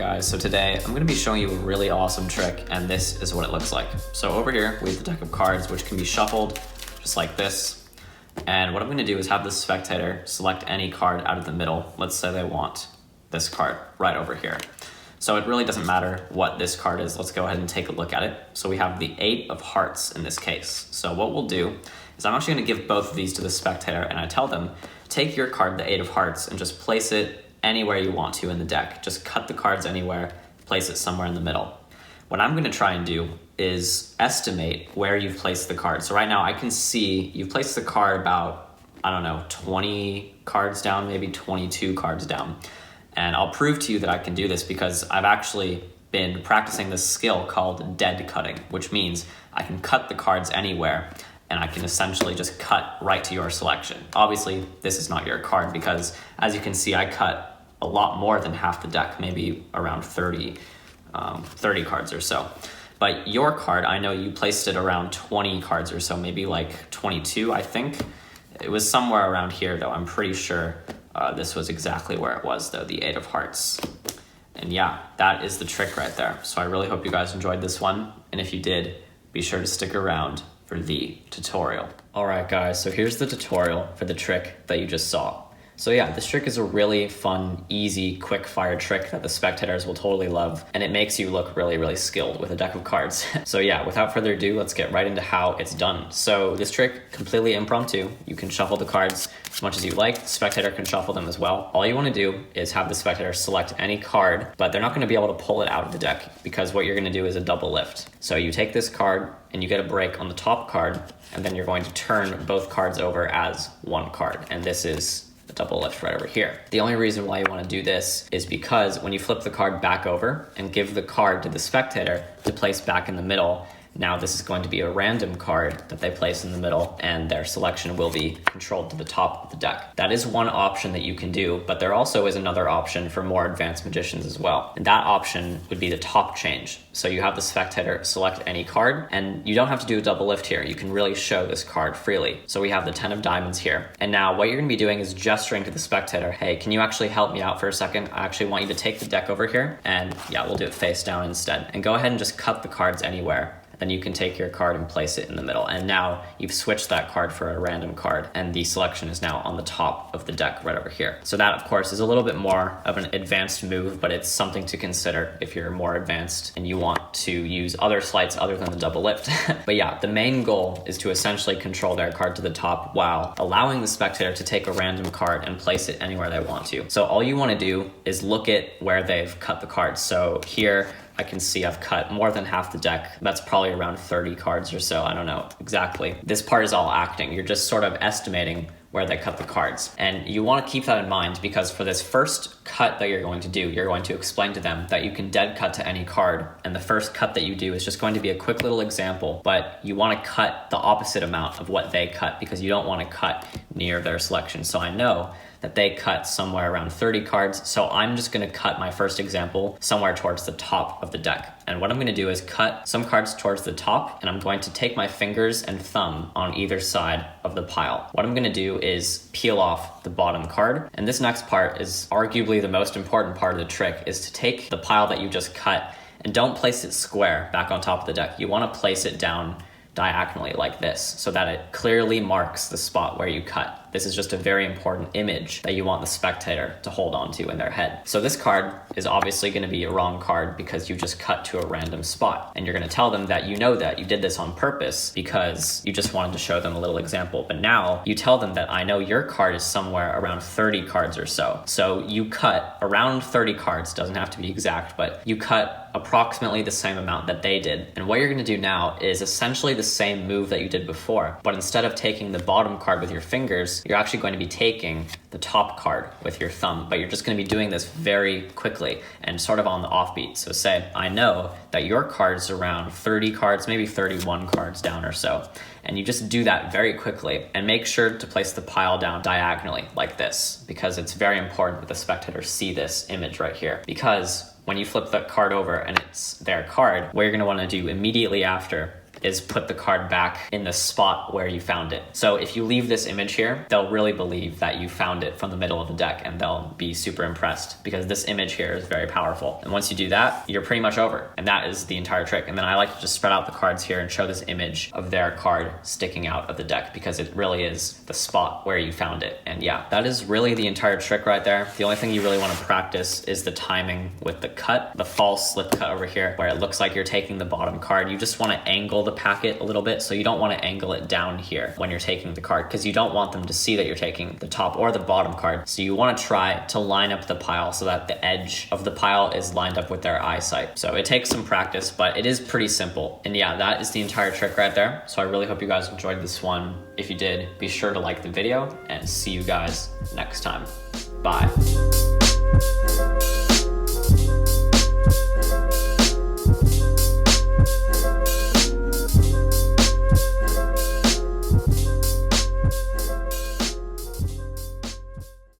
guys, so today I'm going to be showing you a really awesome trick, and this is what it looks like. So over here we have the deck of cards which can be shuffled just like this, and what I'm going to do is have the spectator select any card out of the middle. Let's say they want this card right over here. So it really doesn't matter what this card is. Let's go ahead and take a look at it. So we have the 8 of hearts in this case. So what we'll do is I'm actually going to give both of these to the spectator, and I tell them, take your card, the 8 of hearts, and just place it anywhere you want to in the deck. Just cut the cards anywhere, place it somewhere in the middle. What I'm going to try and do is estimate where you've placed the card. So right now I can see you've placed the card about, I don't know, 20 cards down, maybe 22 cards down. And I'll prove to you that I can do this because I've actually been practicing this skill called dead cutting, which means I can cut the cards anywhere and I can essentially just cut right to your selection. Obviously, this is not your card because as you can see, I cut a lot more than half the deck, maybe around 30 cards or so. But your card, I know you placed it around 20 cards or so, maybe like 22, I think. It was somewhere around here though, I'm pretty sure this was exactly where it was though, the 8 of hearts. And yeah, that is the trick right there. So I really hope you guys enjoyed this one. And if you did, be sure to stick around for the tutorial. All right guys, so here's the tutorial for the trick that you just saw. So yeah, this trick is a really fun, easy, quick fire trick that the spectators will totally love, and it makes you look really, really skilled with a deck of cards. So yeah, without further ado, let's get right into how it's done. So this trick, completely impromptu. You can shuffle the cards as much as you like. The spectator can shuffle them as well. All you want to do is have the spectator select any card, but they're not going to be able to pull it out of the deck because what you're going to do is a double lift. So you take this card and you get a break on the top card, and then you're going to turn both cards over as one card. And this is the double lift right over here. The only reason why you want to do this is because when you flip the card back over and give the card to the spectator to place back in the middle, now this is going to be a random card that they place in the middle, and their selection will be controlled to the top of the deck. That is one option that you can do, but there also is another option for more advanced magicians as well. And that option would be the top change. So you have the spectator select any card, and you don't have to do a double lift here. You can really show this card freely. So we have the 10 of diamonds here. And now what you're going to be doing is gesturing to the spectator, hey, can you actually help me out for a second? I actually want you to take the deck over here, and yeah, we'll do it face down instead. And go ahead and just cut the cards anywhere. Then you can take your card and place it in the middle. And now you've switched that card for a random card, and the selection is now on the top of the deck right over here. So that, of course, is a little bit more of an advanced move, but it's something to consider if you're more advanced and you want to use other sleights other than the double lift. But yeah, the main goal is to essentially control their card to the top while allowing the spectator to take a random card and place it anywhere they want to. So all you want to do is look at where they've cut the cards. So here, I can see I've cut more than half the deck. That's probably around 30 cards or so. I don't know exactly. This part is all acting. You're just sort of estimating where they cut the cards. And you want to keep that in mind because for this first cut that you're going to do, you're going to explain to them that you can dead cut to any card. And the first cut that you do is just going to be a quick little example, but you want to cut the opposite amount of what they cut because you don't want to cut near their selection. So I know that they cut somewhere around 30 cards. So I'm just going to cut my first example somewhere towards the top of the deck. And what I'm going to do is cut some cards towards the top, and I'm going to take my fingers and thumb on either side of the pile. What I'm going to do is peel off the bottom card. And this next part is arguably the most important part of the trick, is to take the pile that you just cut and don't place it square back on top of the deck. You want to place it down diagonally like this so that it clearly marks the spot where you cut. This is just a very important image that you want the spectator to hold on to in their head. So this card is obviously going to be a wrong card because you just cut to a random spot. And you're going to tell them that you know that you did this on purpose because you just wanted to show them a little example. But now you tell them that I know your card is somewhere around 30 cards or so. So you cut around 30 cards, doesn't have to be exact, but you cut approximately the same amount that they did. And what you're going to do now is essentially the same move that you did before, but instead of taking the bottom card with your fingers, you're actually going to be taking the top card with your thumb, but you're just going to be doing this very quickly and sort of on the offbeat. So say, I know that your card's around 30 cards, maybe 31 cards down or so. And you just do that very quickly and make sure to place the pile down diagonally like this, because it's very important that the spectator see this image right here. Because when you flip that card over and it's their card, what you're going to want to do immediately after is put the card back in the spot where you found it. So if you leave this image here, they'll really believe that you found it from the middle of the deck, and they'll be super impressed because this image here is very powerful. And once you do that, you're pretty much over. And that is the entire trick. And then I like to just spread out the cards here and show this image of their card sticking out of the deck because it really is the spot where you found it. And yeah, that is really the entire trick right there. The only thing you really want to practice is the timing with the cut, the false slip cut over here, where it looks like you're taking the bottom card. You just want to angle the packet a little bit. So you don't want to angle it down here when you're taking the card because you don't want them to see that you're taking the top or the bottom card. So you want to try to line up the pile so that the edge of the pile is lined up with their eyesight. So it takes some practice, but it is pretty simple. And yeah, that is the entire trick right there. So I really hope you guys enjoyed this one. If you did, be sure to like the video and see you guys next time. Bye.